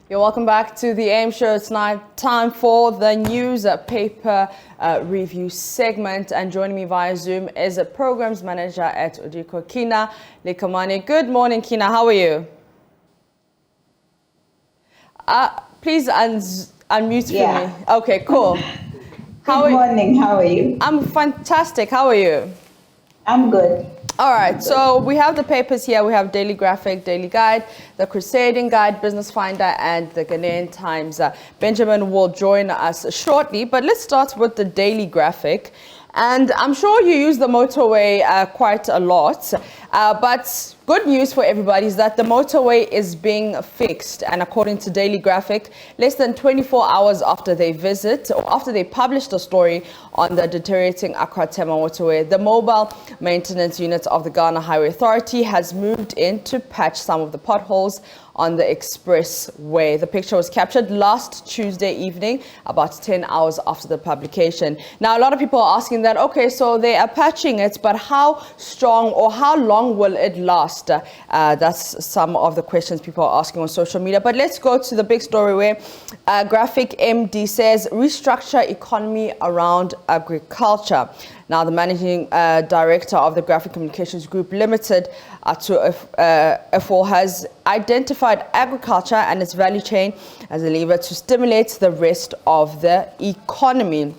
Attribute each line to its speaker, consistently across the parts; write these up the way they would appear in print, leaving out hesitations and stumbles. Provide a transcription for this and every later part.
Speaker 1: You're welcome back to the AIM Show. It's now time for the news paper review segment. And joining me via Zoom is a programs manager at Udiko, Kina Likamani. Good morning, Kina. How are you? Please unmute for me. Okay, cool.
Speaker 2: Good morning. How are you?
Speaker 1: I'm fantastic. How are you?
Speaker 2: I'm good.
Speaker 1: All right, so we have the papers here. We have Daily Graphic, Daily Guide, the Crusading Guide, Business Finder, and the Ghanaian Times. Benjamin will join us shortly, but let's start with the Daily Graphic. And I'm sure you use the motorway quite a lot, but good news for everybody is that the motorway is being fixed. And according to Daily Graphic, less than 24 hours after they visit, or after they published a story on the deteriorating Accra-Tema motorway, the mobile maintenance unit of the Ghana Highway Authority has moved in to patch some of the potholes on the expressway. The picture was captured last Tuesday evening, about 10 hours after the publication. Now, a lot of people are asking that, okay, so they are patching it, but how strong or how long will it last? That's some of the questions people are asking on social media. But let's go to the big story where Graphic MD says, restructure economy around agriculture. Now, the managing director of the Graphic Communications Group Limited, Ofori, has identified agriculture and its value chain as a lever to stimulate the rest of the economy.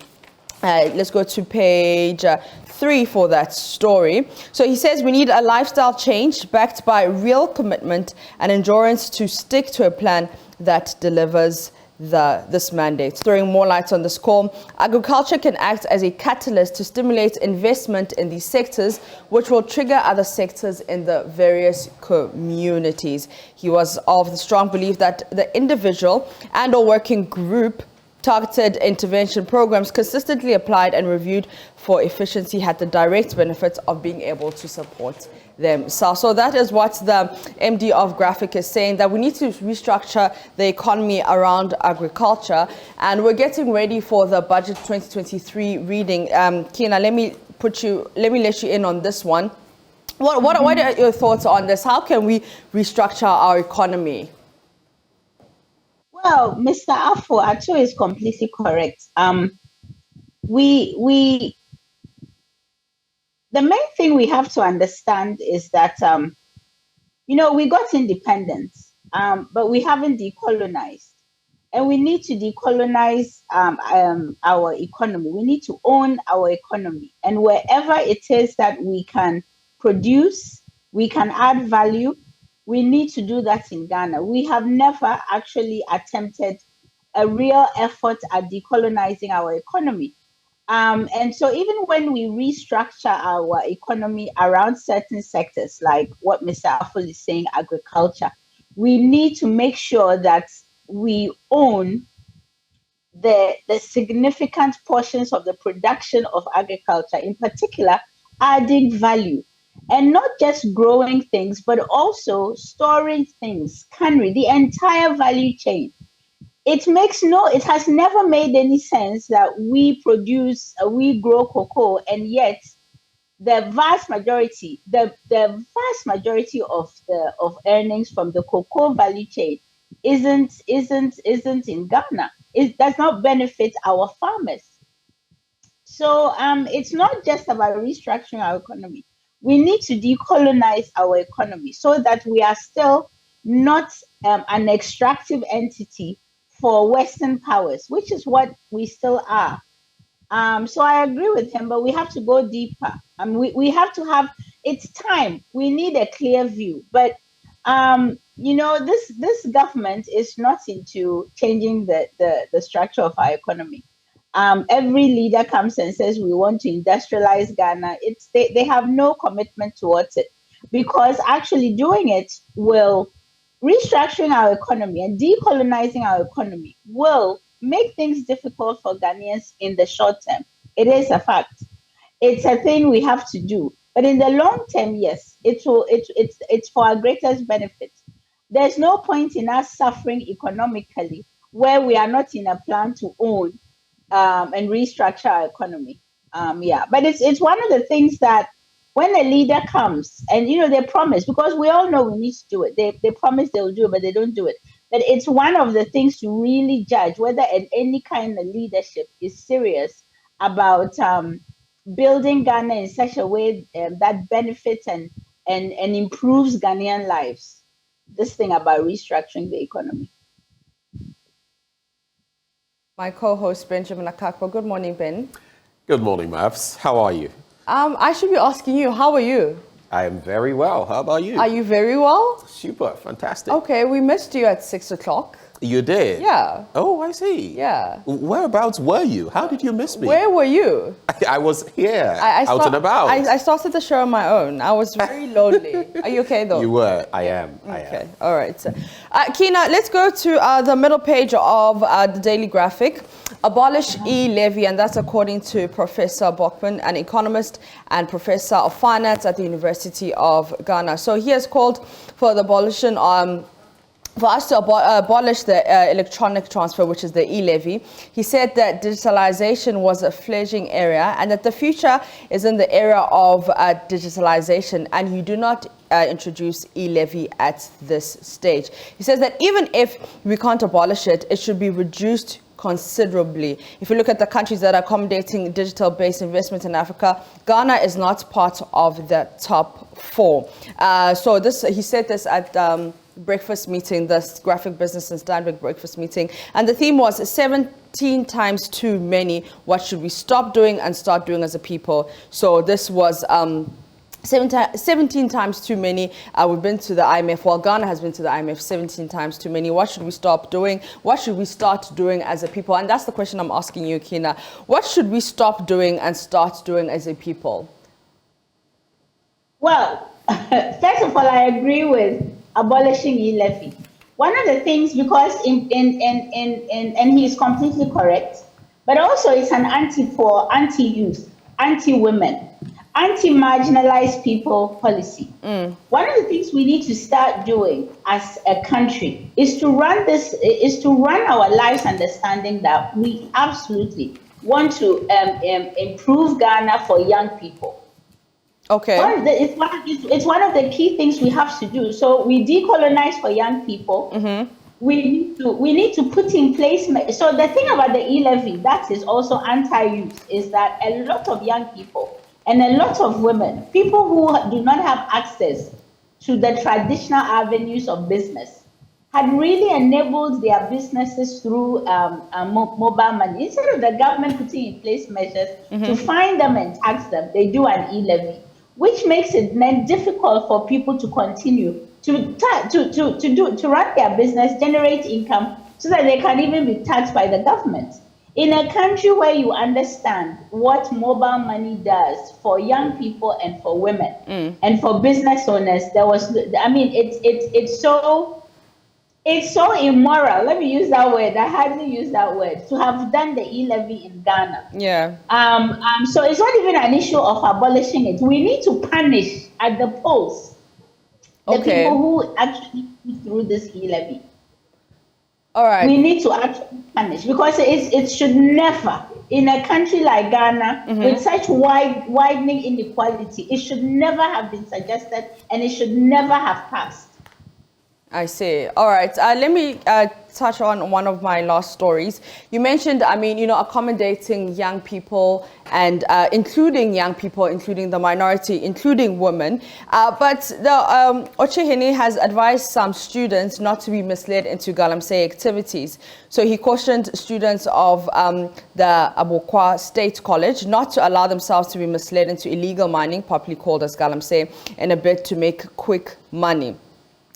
Speaker 1: Let's go to page 3 for that story. So he says we need a lifestyle change backed by real commitment and endurance to stick to a plan that delivers this mandate. Throwing more light on this call, agriculture can act as a catalyst to stimulate investment in these sectors, which will trigger other sectors in the various communities. He was of the strong belief that the individual and or working group targeted intervention programs consistently applied and reviewed for efficiency had the direct benefits of being able to support themselves. So that is what the MD of Graphic is saying, that we need to restructure the economy around agriculture. And we're getting ready for the budget 2023 reading. Kina, let me let you in on this one. What are your thoughts on this? How can we restructure our economy?
Speaker 2: Well, Mr. Ofori-Atta is completely correct. The main thing we have to understand is that, we got independence, but we haven't decolonized. And we need to decolonize our economy. We need to own our economy. And wherever it is that we can produce, we can add value, we need to do that in Ghana. We have never actually attempted a real effort at decolonizing our economy. And so even when we restructure our economy around certain sectors, like what Mr. Ofori is saying, agriculture, we need to make sure that we own the significant portions of the production of agriculture, in particular, adding value. And not just growing things, but also storing things, cannery, the entire value chain. It has never made any sense that we grow cocoa, and yet the vast majority of earnings from the cocoa value chain isn't in Ghana. It does not benefit our farmers. So it's not just about restructuring our economy. We need to decolonize our economy so that we are still not an extractive entity for Western powers, which is what we still are. So I agree with him, but we have to go deeper. We have to have, it's time. We need a clear view. But, this government is not into changing the structure of our economy. Every leader comes and says we want to industrialize Ghana. They have no commitment towards it, because actually doing it will restructuring our economy and decolonizing our economy will make things difficult for Ghanaians in the short term. It is a fact. It's a thing we have to do. But in the long term, yes, it's for our greatest benefit. There's no point in us suffering economically where we are not in a plan to own and restructure our economy. But it's one of the things that when a leader comes and they promise, because we all know we need to do it. They promise they will do it, but they don't do it. But it's one of the things to really judge whether any kind of leadership is serious about building Ghana in such a way that benefits and improves Ghanaian lives. This thing about restructuring the economy.
Speaker 1: My co-host Benjamin Akakpo. Good morning, Ben.
Speaker 3: Good morning, Mavs. How are you?
Speaker 1: I should be asking you, how are you?
Speaker 3: I am very well. How about you?
Speaker 1: Are you very well?
Speaker 3: Super, fantastic.
Speaker 1: Okay, we missed you at 6 o'clock.
Speaker 3: You did?
Speaker 1: Yeah.
Speaker 3: Oh, I see.
Speaker 1: Yeah.
Speaker 3: Whereabouts were you? How did you miss me?
Speaker 1: Where were you?
Speaker 3: I was here, out and about.
Speaker 1: I started the show on my own. I was very lonely. Are you okay, though?
Speaker 3: You were. I am.
Speaker 1: Okay, all right. Kina, let's go to the middle page of the Daily Graphic. Abolish e-levy, and that's according to Professor Bokman, an economist and professor of finance at the University of Ghana. So he has called for the abolition for us to abolish the electronic transfer, which is the e-levy. He said that digitalization was a fledgling area and that the future is in the era of digitalization, and you do not introduce e-levy at this stage. He says that even if we can't abolish it, it should be reduced considerably. If you look at the countries that are accommodating digital-based investment in Africa, Ghana is not part of the top 4. So he said this at breakfast meeting, the Graphic Business and Standard breakfast meeting, and the theme was 17 times too many. What should we stop doing and start doing as a people? So this was 17 times too many. We've been to the IMF. Well, Ghana has been to the IMF 17 times too many. What should we stop doing? What should we start doing as a people? And that's the question I'm asking you, Kina. What should we stop doing and start doing as a people?
Speaker 2: Well, first of all, I agree with abolishing e-levy. One of the things, because and he's completely correct, but also it's an anti-youth, anti-women, anti-marginalized people policy. One of the things we need to start doing as a country is to run our lives understanding that we absolutely want to improve Ghana for young people.
Speaker 1: Okay.
Speaker 2: It's one of the key things we have to do. So we decolonize for young people. Mm-hmm. We need to put in place. So the thing about the e-levy that is also anti-youth is that a lot of young people and a lot of women, people who do not have access to the traditional avenues of business, had really enabled their businesses through mobile money. Instead of the government putting in place measures to find them and tax them, they do an e-levy, which makes it then difficult for people to continue to run their business, generate income, so that they can even be taxed by the government. In a country where you understand what mobile money does for young people and for women and for business owners, it's so immoral. Let me use that word. I hardly use that word, to have done the e-levy in Ghana.
Speaker 1: Yeah.
Speaker 2: So it's not even an issue of abolishing it. We need to punish at the polls the people who actually put through this e-levy.
Speaker 1: All right.
Speaker 2: We need to actually punish, because it should never, in a country like Ghana, with such widening inequality, it should never have been suggested, and it should never have passed.
Speaker 1: I see. All right. Let me touch on one of my last stories. You mentioned, accommodating young people and including young people, including the minority, including women. But the Ochehene has advised some students not to be misled into galamsey activities. So he cautioned students of the Abokwa State College not to allow themselves to be misled into illegal mining, popularly called as galamsey, in a bid to make quick money.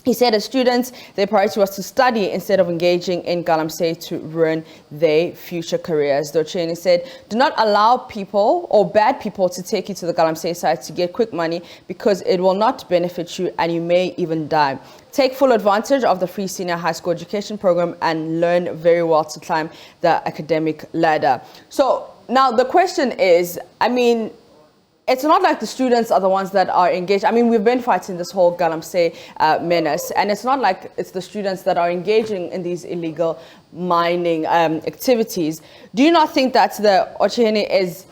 Speaker 1: He said as students, their priority was to study instead of engaging in galamsey to ruin their future careers. Docheni said, do not allow people or bad people to take you to the galamsey site to get quick money, because it will not benefit you and you may even die. Take full advantage of the free senior high school education program and learn very well to climb the academic ladder. So now the question is, it's not like the students are the ones that are engaged. We've been fighting this whole galamsey menace, and it's not like it's the students that are engaging in these illegal mining activities. Do you not think that the Ochehene is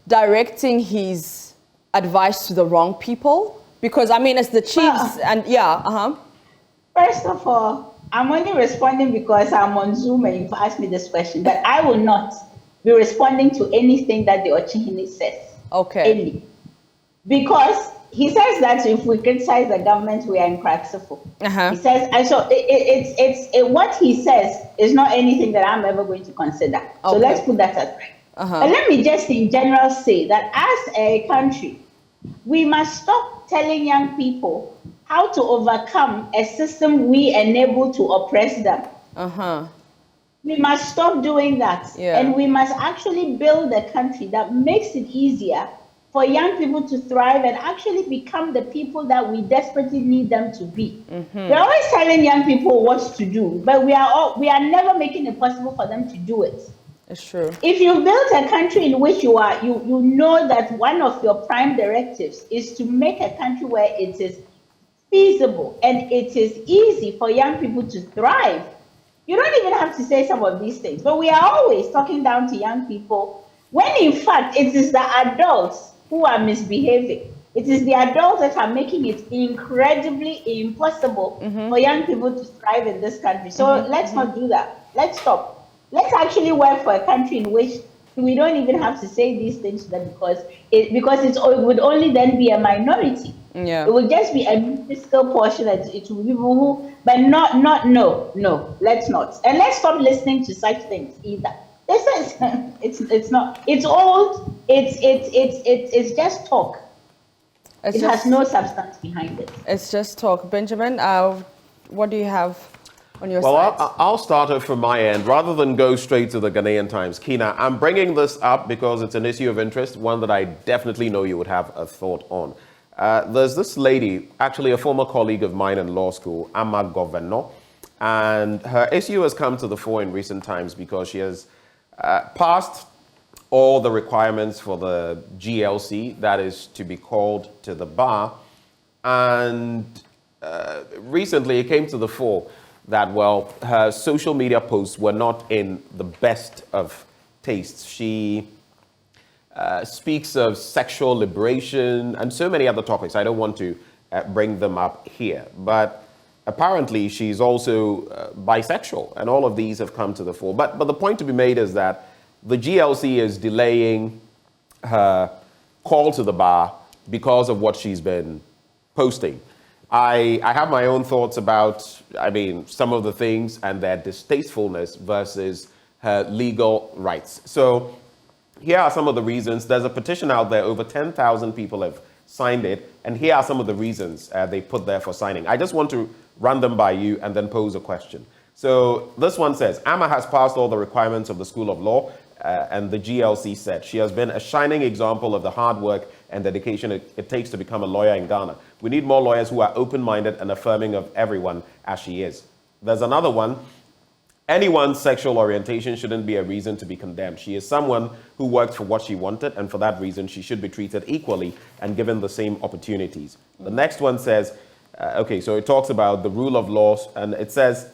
Speaker 1: directing his advice to the wrong people? Because, it's the chiefs and,
Speaker 2: First of all, I'm only responding because I'm on Zoom and you've asked me this question, but I will not be responding to anything that the Ochihini says.
Speaker 1: Okay.
Speaker 2: Because he says that if we criticize the government, we are in Kraxifo. He says, and so what he says is not anything that I'm ever going to consider. So let's put that aside. But let me just in general say that as a country, we must stop telling young people how to overcome a system we enable to oppress them. We must stop doing that. And we must actually build a country that makes it easier for young people to thrive and actually become the people that we desperately need them to be. We're always telling young people what to do, but we are never making it possible for them to do it.
Speaker 1: It's true.
Speaker 2: If you built a country in which you know that one of your prime directives is to make a country where it is feasible and it is easy for young people to thrive, you don't even have to say some of these things. But we are always talking down to young people when in fact it is the adults who are misbehaving. It is the adults that are making it incredibly impossible for young people to thrive in this country. So let's not do that. Let's stop. Let's actually work for a country in which we don't even have to say these things to them because it would only then be a minority. It would just be a minuscule portion that it will be people who, but no, let's not. And let's stop listening to such things either. It's not, it's old, it's just talk. It has no substance behind it.
Speaker 1: It's just talk. Benjamin, what do you have on your side?
Speaker 3: Well, I'll start it from my end. Rather than go straight to the Ghanaian Times, Kina, I'm bringing this up because it's an issue of interest, one that I definitely know you would have a thought on. There's this lady, actually a former colleague of mine in law school, Amma Governor, and her issue has come to the fore in recent times because she has passed all the requirements for the GLC, that is to be called to the bar, and recently it came to the fore that, well, her social media posts were not in the best of tastes. She speaks of sexual liberation and so many other topics. I don't want to bring them up here, but apparently she's also bisexual, and all of these have come to the fore. But the point to be made is that the GLC is delaying her call to the bar because of what she's been posting. I have my own thoughts about, some of the things and their distastefulness versus her legal rights. So here are some of the reasons. There's a petition out there. Over 10,000 people have signed it. And here are some of the reasons they put there for signing. I just want to run them by you and then pose a question. So this one says, Amma has passed all the requirements of the School of Law, and the GLC said she has been a shining example of the hard work and dedication it takes to become a lawyer in Ghana. We need more lawyers who are open-minded and affirming of everyone as she is. There's another one. Anyone's sexual orientation shouldn't be a reason to be condemned. She is someone who worked for what she wanted, and for that reason, she should be treated equally and given the same opportunities. The next one says, so it talks about the rule of law, and it says,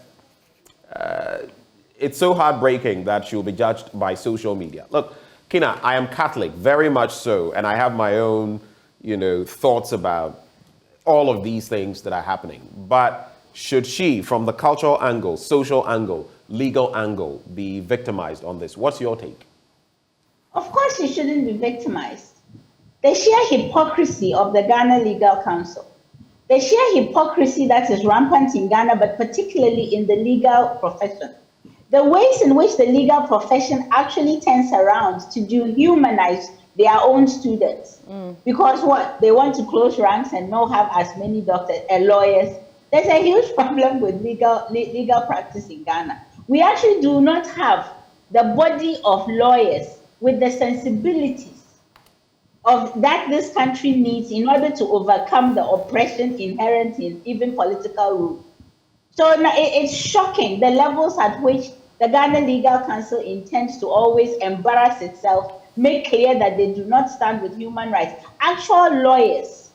Speaker 3: it's so heartbreaking that she'll be judged by social media. Look, Kina, I am Catholic, very much so, and I have my own, thoughts about all of these things that are happening. But should she, from the cultural angle, social angle, legal angle, be victimized on this? What's your take?
Speaker 2: Of course she shouldn't be victimized. The sheer hypocrisy of the Ghana Legal Council, the sheer hypocrisy that is rampant in Ghana, but particularly in the legal profession, the ways in which the legal profession actually turns around to dehumanize their own students. Because what? They want to close ranks and not have as many doctors and lawyers. There's a huge problem with legal practice in Ghana. We actually do not have the body of lawyers with the sensibilities of that this country needs in order to overcome the oppression inherent in even political rule. So it's shocking the levels at which the Ghana Legal Council intends to always embarrass itself, make clear that they do not stand with human rights. Actual lawyers.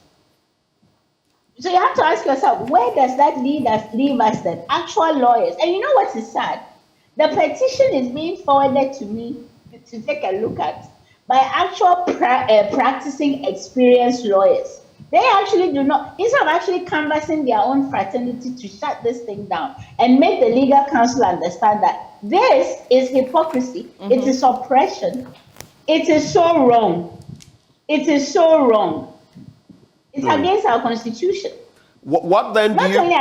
Speaker 2: So you have to ask yourself, where does that leave us then? Actual lawyers. And you know what is sad? The petition is being forwarded to me to take a look at by actual practicing experienced lawyers. They actually do not, instead of actually canvassing their own fraternity to shut this thing down and make the legal council understand that this is hypocrisy, it is oppression, it is so wrong. It is so wrong. It's against our constitution.
Speaker 3: What then do you...
Speaker 2: Not only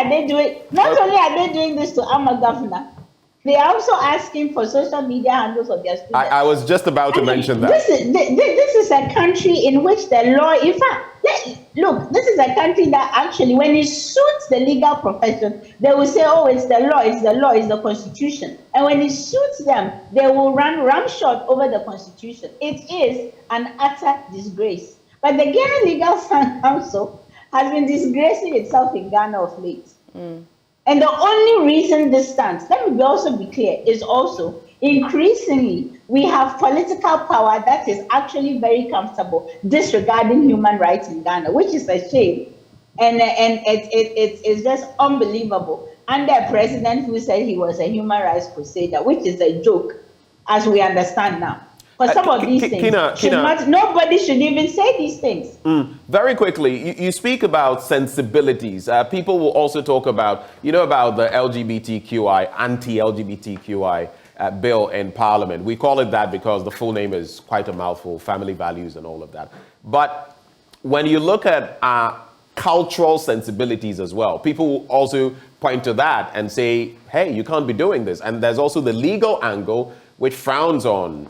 Speaker 2: are they doing this to our governor, they are also asking for social media handles of their students.
Speaker 3: I was just about to mention that.
Speaker 2: This is a country in which the law, in fact, look, this is a country that actually, when it suits the legal profession, they will say, oh, it's the law, it's the law, it's the constitution. And when it suits them, they will run ramshot over the constitution. It is an utter disgrace. But the Ghana Legal Council has been disgracing itself in Ghana of late. And the only reason this stands, let me also be clear, is also increasingly we have political power that is actually very comfortable disregarding human rights in Ghana, which is a shame. And it's just unbelievable. Under a president who said he was a human rights crusader, which is a joke, as we understand now. For some of these things, nobody should even say these things.
Speaker 3: Very quickly, you speak about sensibilities. People will also talk about, about the LGBTQI, anti-LGBTQI bill in Parliament. We call it that because the full name is quite a mouthful, family values and all of that. But when you look at cultural sensibilities as well, people will also point to that and say, hey, you can't be doing this. And there's also the legal angle, which frowns on,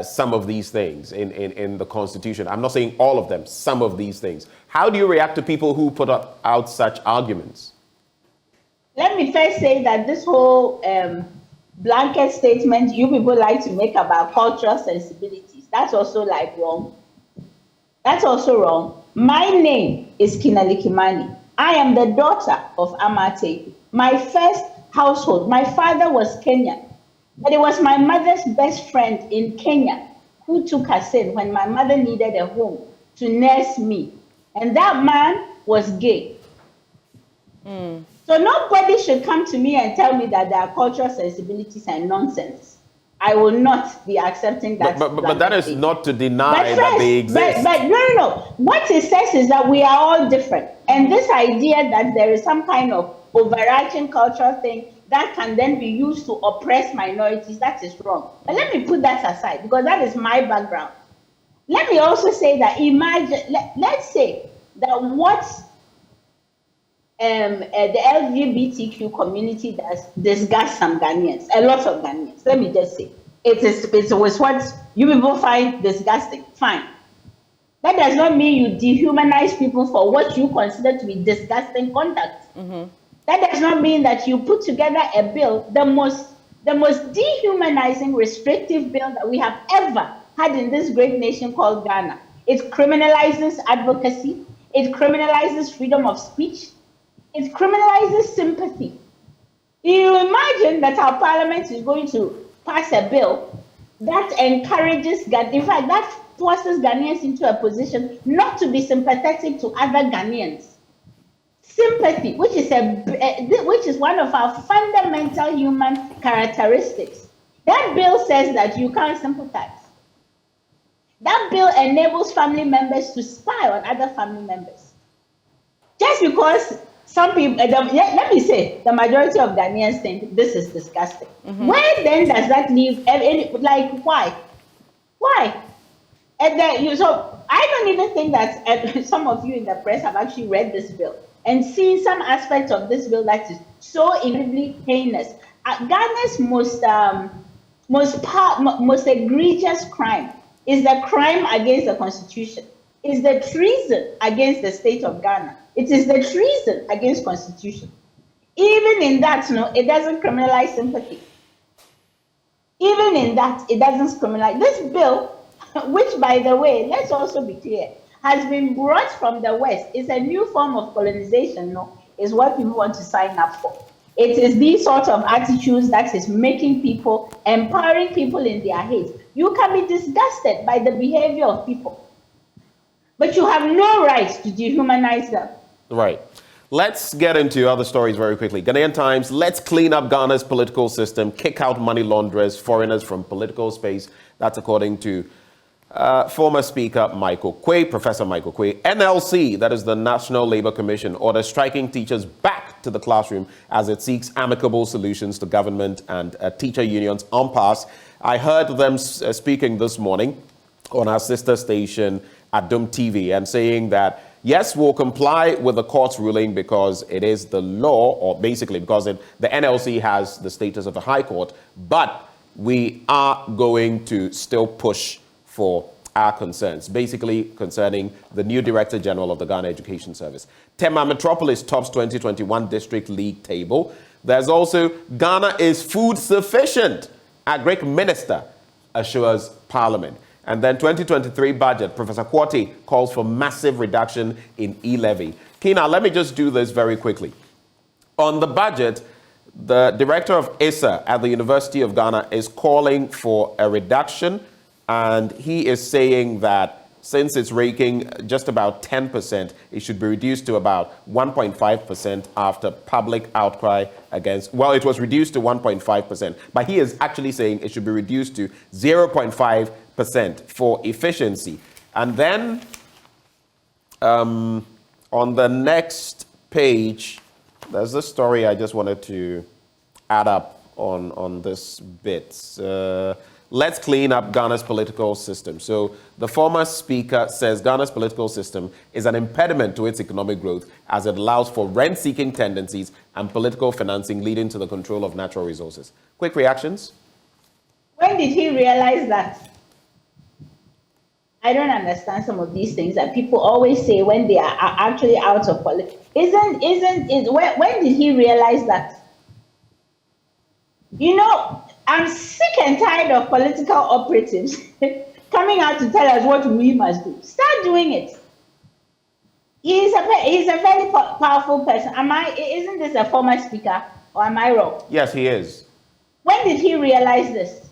Speaker 3: some of these things in the Constitution. I'm not saying all of them, some of these things. How do you react to people who put out such arguments?
Speaker 2: Let me first say that this whole blanket statement you people like to make about cultural sensibilities, that's also wrong. That's also wrong. My name is Kinali Kimani. I am the daughter of Amate. My first household, my father was Kenyan. But it was my mother's best friend in Kenya who took us in when my mother needed a home to nurse me. And that man was gay. So nobody should come to me and tell me that there are cultural sensibilities and nonsense. I will not be accepting that.
Speaker 3: But that is not to deny that they exist.
Speaker 2: But no. What it says is that we are all different. And this idea that there is some kind of overarching cultural thing that can then be used to oppress minorities, that is wrong. But let me put that aside because that is my background. Let me also say that let's say that what the LGBTQ community does disgust some Ghanaians, a lot of Ghanaians. Let me just say, it was what you people find disgusting. Fine. That does not mean you dehumanize people for what you consider to be disgusting conduct. That does not mean that you put together a bill, the most dehumanizing, restrictive bill that we have ever had in this great nation called Ghana. It criminalizes advocacy. It criminalizes freedom of speech. It criminalizes sympathy. You imagine that our parliament is going to pass a bill that encourages, in fact, that forces Ghanaians into a position not to be sympathetic to other Ghanaians. Sympathy, which is one of our fundamental human characteristics. That bill says that you can't sympathize. That bill enables family members to spy on other family members. Just because some people, let me say, the majority of Ghanaians think this is disgusting. Where then does that leave? Why? Why? And then so I don't even think that some of you in the press have actually read this bill and seen some aspects of this bill that is so incredibly heinous. Ghana's most egregious crime is the crime against the Constitution. It's the treason against the state of Ghana. It is the treason against Constitution. Even in that, it doesn't criminalize sympathy. Even in that, it doesn't criminalize. This bill, which, by the way, let's also be clear, has been brought from the West. It's a new form of colonization, is what people want to sign up for. It is these sort of attitudes that is making people, empowering people in their hate. You can be disgusted by the behavior of people, but you have no right to dehumanize them.
Speaker 3: Right. Let's get into other stories very quickly. Ghanaian Times, let's clean up Ghana's political system, kick out money launderers, foreigners from political space. That's according to Former Speaker Michael Quay, Professor Michael Quay, NLC, that is the National Labour Commission, orders striking teachers back to the classroom as it seeks amicable solutions to government and teacher unions impasse. I heard them speaking this morning on our sister station at Dum TV and saying that, yes, we'll comply with the court's ruling because it is the law, or basically because the NLC has the status of a high court, but we are going to still push for our concerns, basically concerning the new Director General of the Ghana Education Service. Tema Metropolis tops 2021 District League table. There's also Ghana is food sufficient. Agric Minister assures Parliament. And then 2023 budget, Professor Quarty calls for massive reduction in e-levy. Kina, let me just do this very quickly. On the budget, the director of ISA at the University of Ghana is calling for a reduction, and he is saying that since it's raking just about 10%, it should be reduced to about 1.5% after public outcry against, well, it was reduced to 1.5%, but he is actually saying it should be reduced to 0.5% for efficiency. And then on the next page, there's this story I just wanted to add up on this bit. Let's clean up Ghana's political system. So the former speaker says Ghana's political system is an impediment to its economic growth as it allows for rent-seeking tendencies and political financing leading to the control of natural resources. Quick reactions?
Speaker 2: When did he realize that? I don't understand some of these things that people always say when they are actually out of politics. When did he realize that? You know, I'm sick and tired of political operatives coming out to tell us what we must do. Start doing it. He's a very powerful person. Isn't this a former speaker, or am I wrong?
Speaker 3: Yes, he is.
Speaker 2: When did he realize this?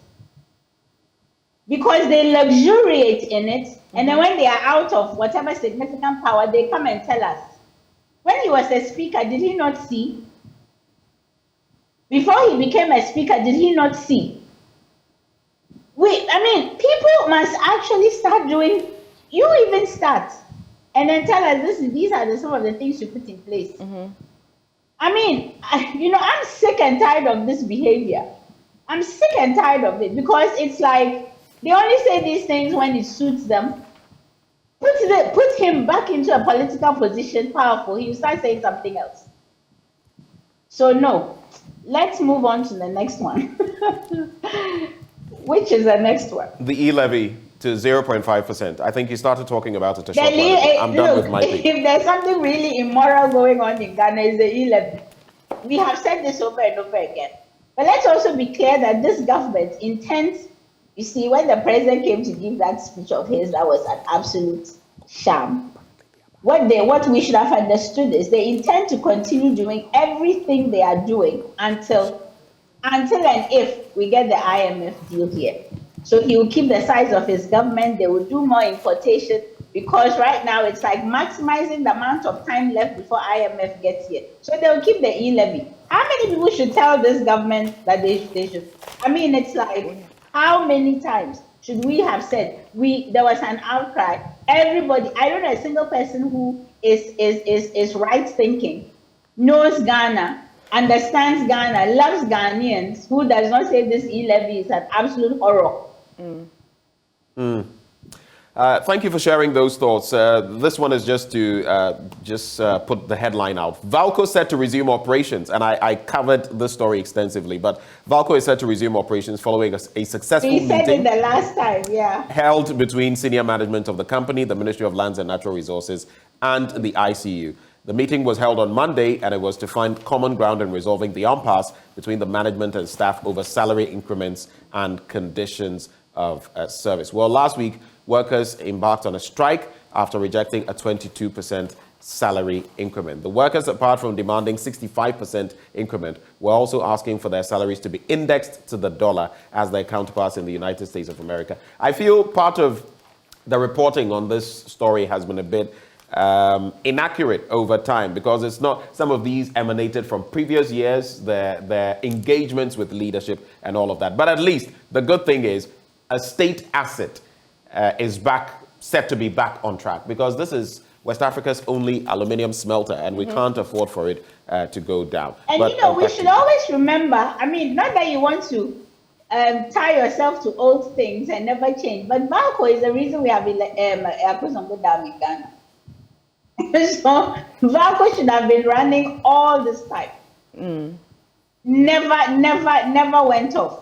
Speaker 2: Because they luxuriate in it, and then when they are out of whatever significant power, they come and tell us. When he was a speaker, did he not see? Before he became a speaker, did he not see? People must actually start doing, you even start, and then tell us these are some of the things you put in place. Mm-hmm. I'm sick and tired of this behavior. I'm sick and tired of it because it's like they only say these things when it suits them. Put him back into a political position, powerful, he'll start saying something else. So no. Let's move on to the next one. Which is the next one? The
Speaker 3: e-levy to 0.5%. I think you started talking about it a short while ago. I'm done with my thing.
Speaker 2: If there's something really immoral going on in Ghana, it's the e-levy. We have said this over and over again. But let's also be clear that this government intends, you see, when the president came to give that speech of his, that was an absolute sham. What we should have understood is they intend to continue doing everything they are doing until and if we get the IMF deal here. So he will keep the size of his government. They will do more importation because right now it's like maximizing the amount of time left before IMF gets here. So they will keep the e-levy. How many people should tell this government that they should? It's like, how many times should we have said there was an outcry? Everybody, I don't know a single person who is right thinking, knows Ghana, understands Ghana, loves Ghanaians, who does not say this e-levy is an absolute horror.
Speaker 3: Thank you for sharing those thoughts. This one is just to put the headline out. Valco set to resume operations, and I covered this story extensively, but Valco is set to resume operations following a successful meeting.
Speaker 2: We said it the last time, yeah.
Speaker 3: Held between senior management of the company, the Ministry of Lands and Natural Resources, and the ICU. The meeting was held on Monday, and it was to find common ground in resolving the impasse between the management and staff over salary increments and conditions of service. Well, last week, workers embarked on a strike after rejecting a 22% salary increment. The workers, apart from demanding 65% increment, were also asking for their salaries to be indexed to the dollar as their counterparts in the United States of America. I feel part of the reporting on this story has been a bit inaccurate over time because it's not, some of these emanated from previous years, their engagements with leadership and all of that. But at least the good thing is a state asset is set to be back on track? Because this is West Africa's only aluminium smelter, and we can't afford for it to go down.
Speaker 2: And we should always remember, I mean, not that you want to tie yourself to old things and never change, but Valco is the reason we have Akosombo Dam in Ghana. So Valco should have been running all this time. Never went off.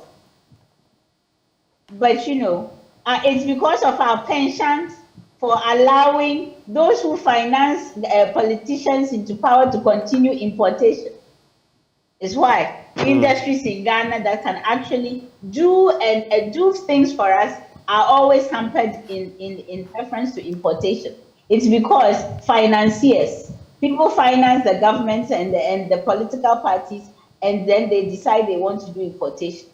Speaker 2: But it's because of our penchant for allowing those who finance politicians into power to continue importation. It's why industries in Ghana that can actually do things for us are always hampered in reference to importation. It's because financiers, people finance the governments and the political parties, and then they decide they want to do importation.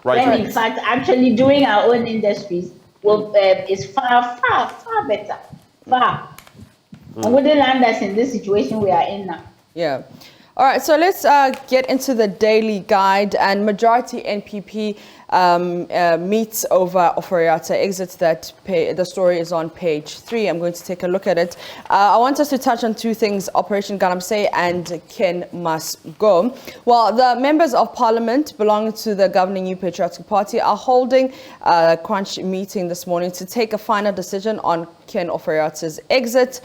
Speaker 3: Right.
Speaker 2: When in fact, actually doing our own industries is far better. Far. And wouldn't land us in this situation we are in now.
Speaker 1: Yeah. All right, so let's get into the daily guide. And majority NPP meets over Ofori-Atta Exit. The story is on page 3. I'm going to take a look at it. I want us to touch on two things: Operation Galamsey and Ken Must Go. Well, the members of parliament belonging to the governing New Patriotic Party are holding a crunch meeting this morning to take a final decision on Ken Ofori-Atta's exit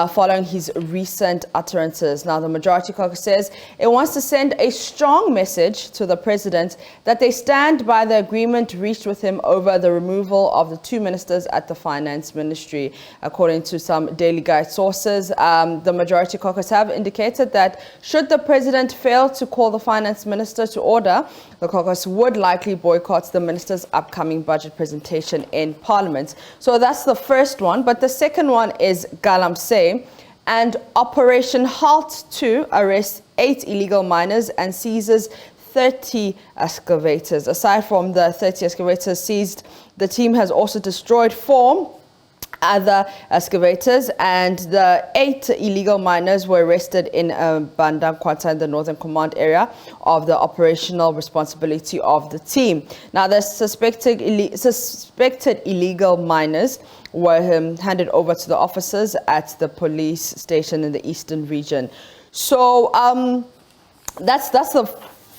Speaker 1: following his recent utterances. Now, the Majority Caucus says it wants to send a strong message to the president that they stand by the agreement reached with him over the removal of the 2 ministers at the Finance Ministry. According to some Daily Guide sources, the Majority Caucus have indicated that should the president fail to call the Finance Minister to order, the caucus would likely boycott the minister's upcoming budget presentation in Parliament. So that's the first one. But the second one is Galamsey, and Operation Halt 2 arrests 8 illegal miners and seizes 30 excavators. Aside from the 30 excavators seized, the team has also destroyed 4 other excavators, and the 8 illegal miners were arrested in Bandankwata in the Northern Command area of the operational responsibility of the team. Now, the suspected illegal miners were handed over to the officers at the police station in the eastern region. So that's the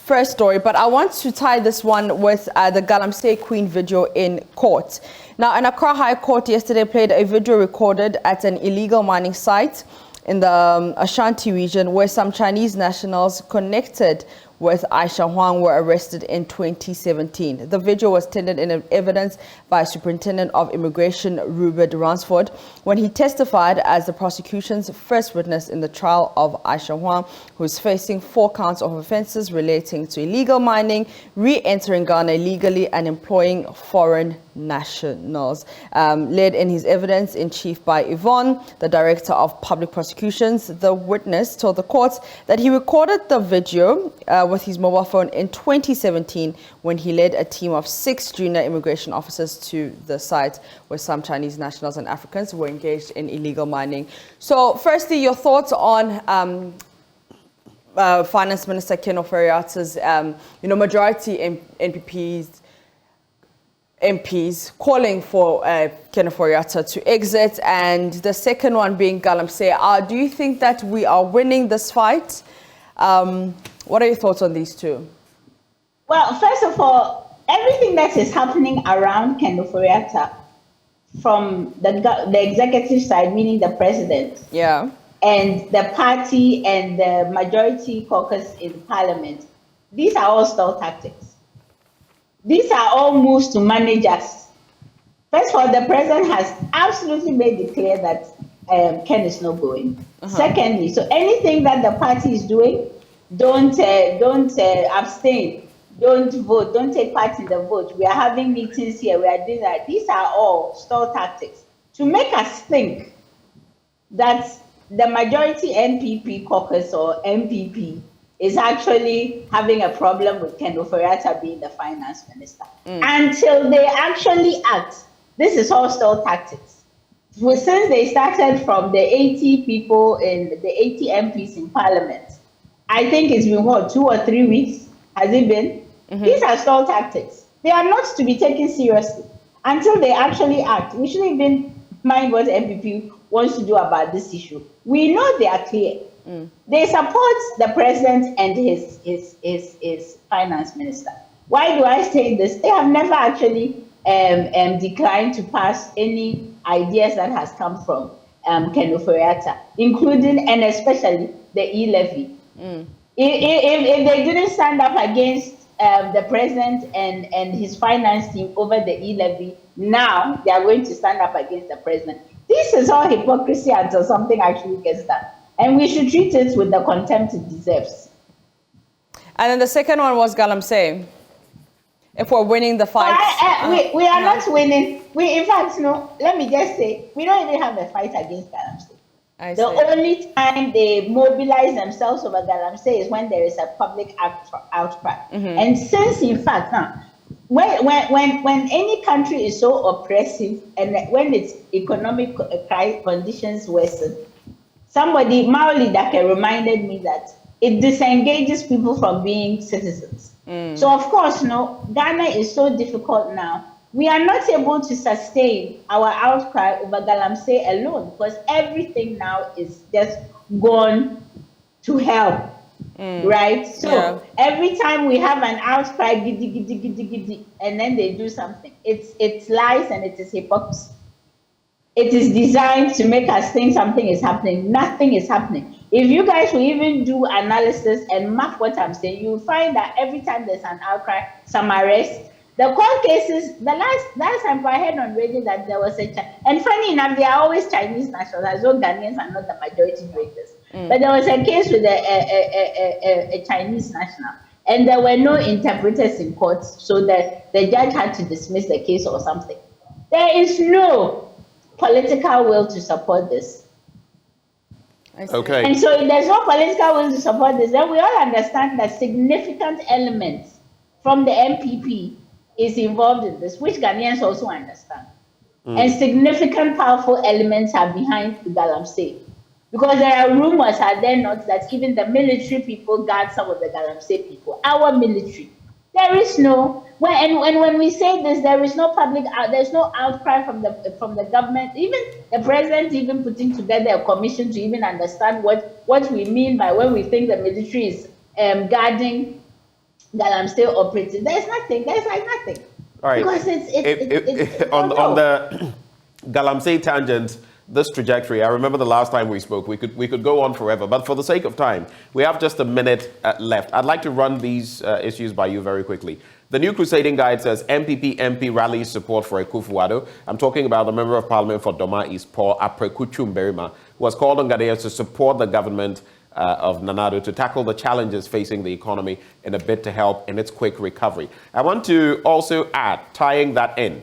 Speaker 1: first story, but I want to tie this one with the Galamsey Queen video in court. Now, an Accra High Court yesterday played a video recorded at an illegal mining site in the Ashanti region where some Chinese nationals connected with Aisha Huang were arrested in 2017. The video was tendered in evidence by Superintendent of Immigration Rupert Ransford when he testified as the prosecution's first witness in the trial of Aisha Huang, who is facing 4 counts of offences relating to illegal mining, re-entering Ghana illegally, and employing foreign nationals. Led in his evidence in chief by Yvonne, the Director of Public Prosecutions, the witness told the court that he recorded the video with his mobile phone in 2017 when he led a team of 6 junior immigration officers to the site where some Chinese nationals and Africans were engaged in illegal mining. So firstly, your thoughts on Finance Minister Ken Ofori-Atta's majority MPs calling for Ken Ofori-Atta to exit, and the second one being Galamsey. Do you think that we are winning this fight? What are your thoughts on these two?
Speaker 2: Well, first of all, everything that is happening around Ken Ofori-Atta from the executive side, meaning the president, and the party and the majority caucus in parliament, these are all stall tactics. These are all moves to manage us. First of all, the president has absolutely made it clear that Ken is not going. Secondly, so anything that the party is doing, don't abstain, don't vote, don't take part in the vote. We are having meetings here, we are doing that. These are all stall tactics to make us think that the majority NPP caucus or MPP is actually having a problem with Ken Ofori-Atta being the finance minister. Until they actually act, this is all stall tactics. Well, since they started from the 80 people in the 80 MPs in parliament, I think it's been, 2 or 3 weeks, has it been? These are stall tactics. They are not to be taken seriously. until they actually act. We shouldn't even mind what NPP wants to do about this issue. We know they are clear. They support the president and his finance minister. Why do I say this? They have never actually declined to pass any ideas that has come from Ofori-Atta, including and especially the e-levy. If they didn't stand up against the president and his finance team over the e-levy, now they are going to stand up against the president. This is all hypocrisy until something actually gets done. And we should treat it with the contempt it deserves.
Speaker 1: And then the second one was Galamsey. If we're winning the fight.
Speaker 2: We are not winning. In fact, no, let me just say, we don't even have a fight against Galamsey. The only time they mobilize themselves over Galamsey is when there is a public outcry. And since, in fact, when any country is so oppressive and when its economic conditions worsen, somebody, Maoli Dake, reminded me that it disengages people from being citizens. So, of course, Ghana is so difficult now. We are not able to sustain our outcry over Galamsey alone because everything now is just gone to hell, right? So every time we have an outcry, giddy, giddy, giddy, giddy, and then they do something, it's lies and it is hypocrisy. It is designed to make us think something is happening. Nothing is happening. If you guys will even do analysis and map what I'm saying, you'll find that every time there's an outcry, some arrest. The court cases, the last time I heard on radio that there was and funny enough, they are always Chinese nationals, as though Ghanaians are not the majority breakers. But there was a case with a Chinese national, and there were no interpreters in court, so the judge had to dismiss the case or something. There is no political will to support this.
Speaker 3: Okay.
Speaker 2: And so if there's no political will to support this, then we all understand that significant elements from the NPP is involved in this, which Ghanaians also understand. And significant powerful elements are behind the Galamsey. Because there are rumors, are there not, that even the military people guard some of the Galamsey people. Our military. There is no, when we say this, there is no there's no outcry from the government, even the president even putting together a commission to even understand what we mean by when we think the military is guarding Galamsey operating. There's nothing. There's like nothing.
Speaker 3: All right.
Speaker 2: Because it's
Speaker 3: on the Galamsey tangent, this trajectory, I remember the last time we spoke, we could go on forever, but for the sake of time, we have just a minute left. I'd like to run these issues by you very quickly. The new Crusading Guide says NPP MP rallies support for Akufo-Addo. I'm talking about the Member of Parliament for Doma East, Paul Aprekuchum Berima, who has called on Ghanaians to support the government of Nana Addo to tackle the challenges facing the economy in a bid to help in its quick recovery. I want to also add, tying that in,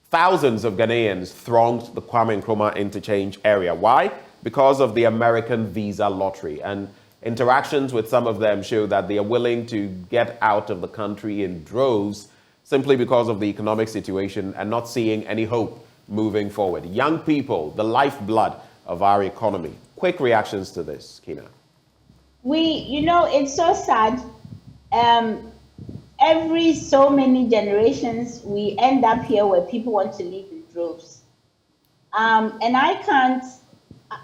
Speaker 3: thousands of Ghanaians thronged the Kwame Nkrumah interchange area. Why? Because of the American visa lottery. And interactions with some of them show that they are willing to get out of the country in droves simply because of the economic situation and not seeing any hope moving forward. Young people, the lifeblood of our economy. Quick reactions to this, Kina.
Speaker 2: It's so sad. Every so many generations, we end up here where people want to live in droves. And I can't,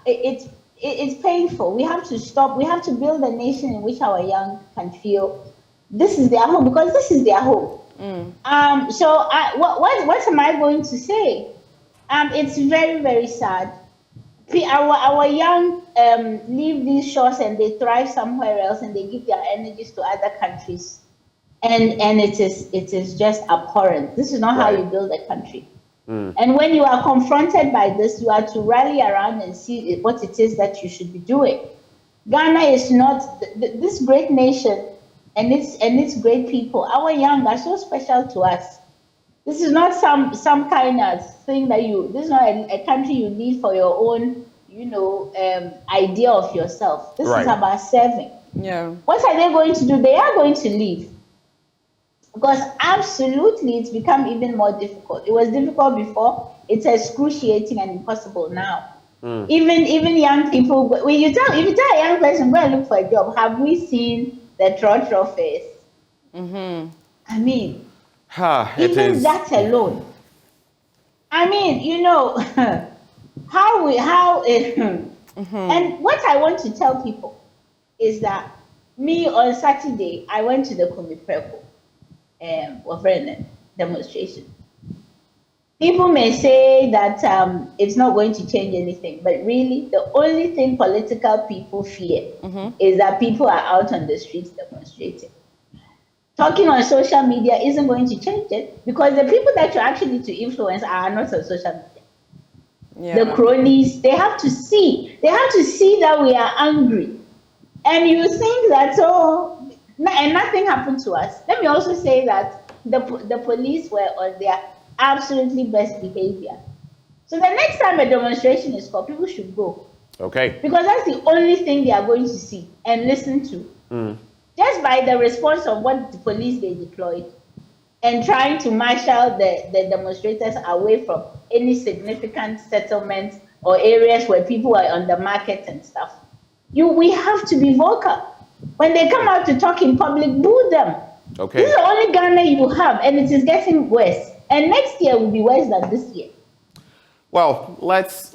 Speaker 2: it's painful. We have to stop. We have to build a nation in which our young can feel this is their home, because this is their home. So what am I going to say? It's very, very sad. Our young leave these shores and they thrive somewhere else and they give their energies to other countries. And it is just abhorrent. This is not how you build a country. And when you are confronted by this, you are to rally around and see what it is that you should be doing. Ghana is not this great nation and its great people. Our young are so special to us. This is not some kind of thing that this is not a country you need for your own, idea of yourself. This is about serving.
Speaker 1: Yeah.
Speaker 2: What are they going to do? They are going to leave. Because absolutely it's become even more difficult. It was difficult before. It's excruciating and impossible now. Even young people, if you tell a young person, go and look for a job, have we seen the trotro face? I mean, even that alone. I mean, you know, how it, and what I want to tell people is that me on Saturday, I went to the Kumipreko demonstration. People may say that it's not going to change anything, but really, the only thing political people fear is that people are out on the streets demonstrating. Talking on social media isn't going to change it because the people that you actually need to influence are not on social media. Yeah. The cronies, they have to see that we are angry. And you think that, and nothing happened to us. Let me also say that the police were on their absolutely best behavior. So the next time a demonstration is called, people should go.
Speaker 3: Okay.
Speaker 2: Because that's the only thing they are going to see and listen to. Just by the response of what the police they deployed and trying to marshal the demonstrators away from any significant settlements or areas where people are on the market and stuff. We have to be vocal. When they come out to talk in public, boo them.
Speaker 3: Okay.
Speaker 2: This is the only Ghana you have, and it is getting worse. And next year will be worse than this year.
Speaker 3: Well, let's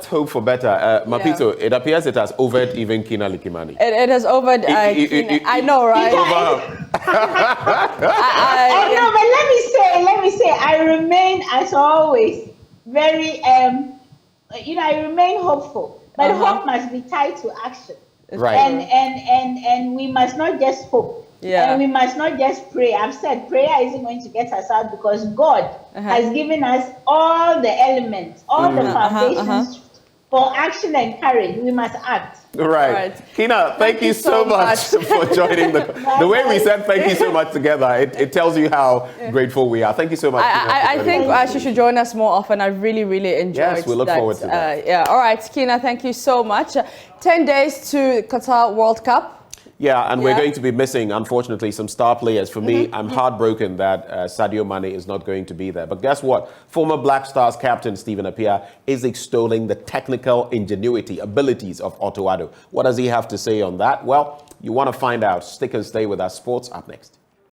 Speaker 3: hope for better. Mapitso, it appears it has overed even Kina Likimani.
Speaker 1: It has overed I know, right?
Speaker 2: No, but let me say, I remain, as always, very, I remain hopeful. But hope must be tied to action.
Speaker 3: Right.
Speaker 2: And we must not just hope.
Speaker 1: Yeah.
Speaker 2: And we must not just pray. I've said prayer isn't going to get us out because God has given us all the elements, all the foundations for action and courage. We must act.
Speaker 3: Right. Kina, thank you so much for joining the way we said thank you so much together. It tells you how grateful we are. Thank you so much.
Speaker 1: I think she should join us more often. I really enjoyed that.
Speaker 3: Yes, we look forward to that.
Speaker 1: Yeah. All right, Kina, thank you so much. 10 days to Qatar World Cup.
Speaker 3: Yeah, and we're going to be missing, unfortunately, some star players. For me, I'm heartbroken that Sadio Mane is not going to be there. But guess what? Former Black Stars captain Stephen Appiah is extolling the technical ingenuity, abilities of Otto Addo. What does he have to say on that? Well, you want to find out. Stick and stay with us. Sports up next.